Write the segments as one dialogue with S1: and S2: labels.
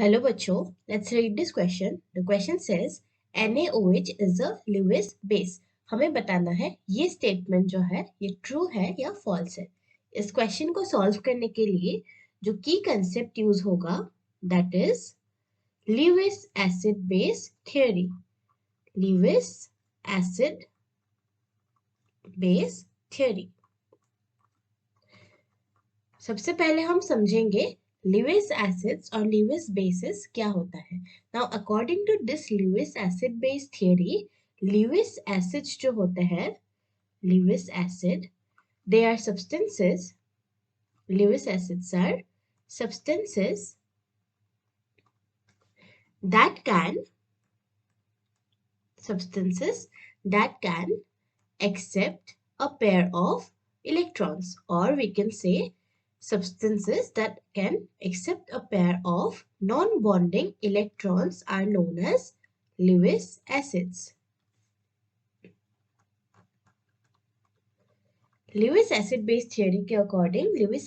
S1: Hello बच्चों, let's read this question. The question says NaOH is a Lewis base. हमें बताना है ये स्टेटमेंट जो है ये ट्रू है या फॉल्स है। इस क्वेश्चन को सॉल्व करने के लिए जो की कंसेप्ट यूज होगा that is Lewis acid base theory. Lewis acid base theory. सबसे पहले हम समझेंगे Lewis acids और Lewis bases क्या होता है। Now according to this Lewis acid base theory, Lewis acids जो होते हैं, Lewis acid, they are substances, Lewis acids are substances that can accept a pair of electrons, or we can say substances that can accept a pair of non-bonding electrons are known as Lewis acids. Lewis acid base theory के according Lewis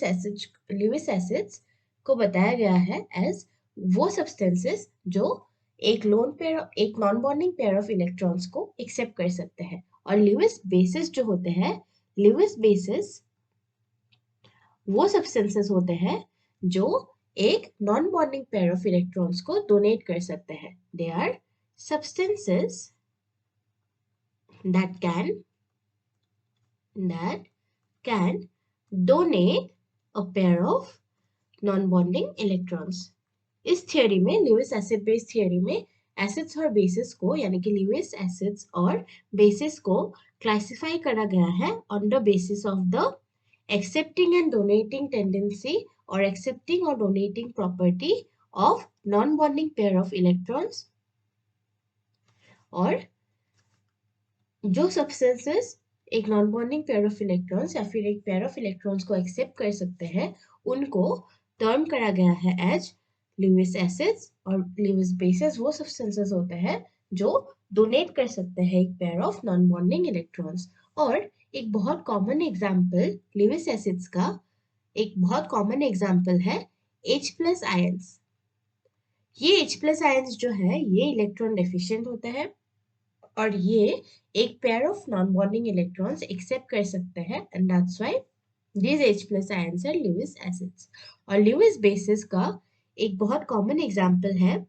S1: acids को बताया गया है as वो substances जो एक non bonding pair of electrons को accept कर सकते हैं। और Lewis bases जो होते हैं, Lewis bases वो सब्सटेंसेस होते हैं जो एक non bonding pair of electrons को डोनेट कर सकते हैं। They are substances that can donate a pair of non bonding electrons. इस थियोरी में, ल्यूइस एसिड बेस थियोरी में, एसिड्स और बेसिस को यानी कि ल्यूइस एसिड्स और बेसिस को क्लासिफाई करा गया है on the basis of the accepting and donating tendency or accepting or donating property of non-bonding pair of electrons, और जो substances एक non bonding pair of electrons या फिर एक पेयर ऑफ इलेक्ट्रॉन्स को एक्सेप्ट कर सकते हैं उनको टर्म करा गया है एज ल्यूइस एसिड्स। और ल्यूइस बेसेस वो सब्सटेंसेस होते हैं जो डोनेट कर सकते हैं एक pair of non bonding electrons. और एक बहुत कॉमन एग्जाम्पल ल्यूइस एसिड्स का एक बहुत कॉमन एग्जाम्पल है H+ आयंस। ये H+ आयंस जो है ये इलेक्ट्रॉन डेफिशिएंट होते हैं और ये एक pair of non bonding electrons accept कर सकते हैं and that's why these H+ ions are Lewis acids। और Lewis bases का एक बहुत कॉमन एग्जाम्पल है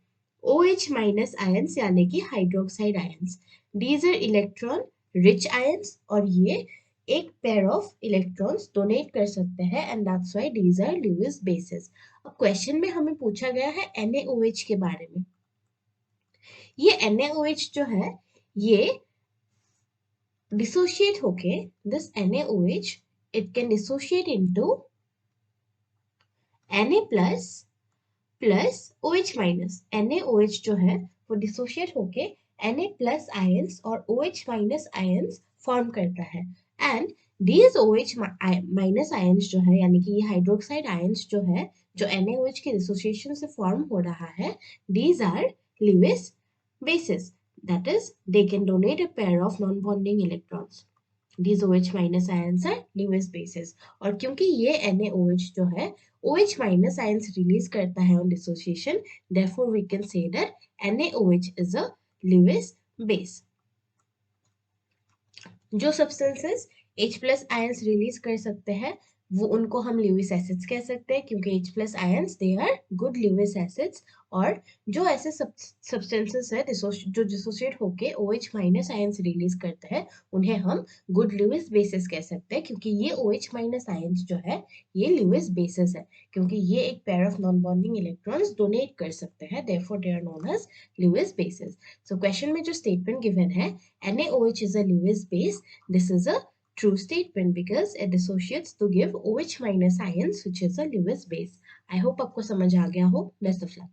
S1: OH- आयंस यानी कि hydroxide ions. these are electron rich ions और ये एक पेयर ऑफ इलेक्ट्रॉन्स डोनेट कर सकते हैं and that's why these are Lewis bases। अब क्वेश्चन में हमें पूछा गया है NaOH के बारे में। ये NaOH जो है ये डिसोशिएट होके this NaOH it can dissociate into Na plus plus OH minus। NaOH जो है वो डिसोशिएट होके Na plus आयंस और OH minus आयंस फॉर्म करता है and these OH minus ions जो है यानी कि ये हाइड्रोक्साइड आयंस जो है जो NaOH के डिसोसिएशन से फॉर्म हो रहा है these are Lewis bases, that is they can donate a pair of non-bonding electrons। these OH minus ions are Lewis bases। और क्योंकि ये NaOH जो है OH minus ions रिलीज करता है on dissociation, therefore we can say that NaOH is a Lewis base। जो substances H+ ions release कर सकते हैं वो उनको हम Lewis acids कह सकते हैं क्योंकि H+ ions they are good Lewis acids। और जो ऐसे substances है जो डिसोशिएट होके OH- ions रिलीज करते हैं उन्हें हम good Lewis bases कह सकते हैं क्योंकि ये OH- ions जो है ये Lewis bases है क्योंकि ये एक pair of non-bonding electrons donate कर सकते हैं, therefore they are known as Lewis bases। So question में जो statement given है NaOH is a Lewis base, this is a true statement because it dissociates to give OH- ions which is a Lewis base। I hope आपको समझ आ गया हो। Best of luck।